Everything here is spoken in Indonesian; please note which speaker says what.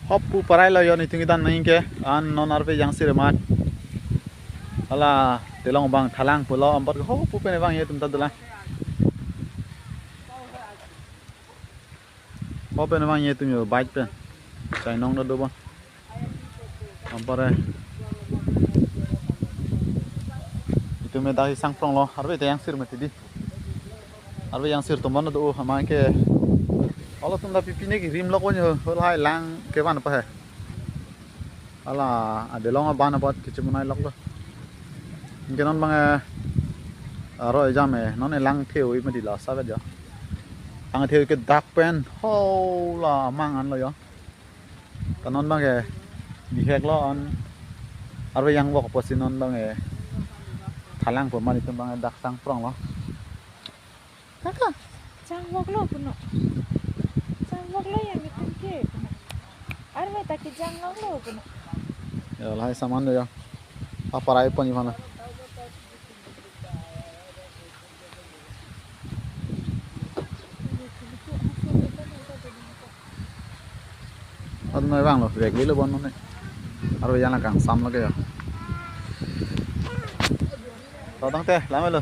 Speaker 1: Hoppu parai lo yon itu kita naik ke an non arpe yang sirmat ala telong bang thalang pulau ampat hoppu pene bang ya tumta dula hoppu pene bang ya tum yo bike pe chai nong do bon ampare itu me dahi sang prong lo arpe te yang sir mati di arpe yang sir tumon do hama ke ala tum da pipine ki rim lo ko nyo hai lang ke ban pa he ala adelong ban apat kichumunai lok lo non bang rồi ra mẹ nó này lăng theo ý mà đi là sao vậy lăng theo cái dark pen hô là mang ăn rồi đó còn non bang cái đi hết lo ăn rồi yang vok posin non bang cái thalang của mình itu bang dark sang prong lo
Speaker 2: kakak sang vok lo puno sang vok lo yang itu ke arwah tak jang lo puno
Speaker 1: ya lah saman ya apa rai pun gimana nói vang rồi việc lý là bon nó này, ở đây là càng xăm nó kìa, tao tăng tê, làm ơn rồi.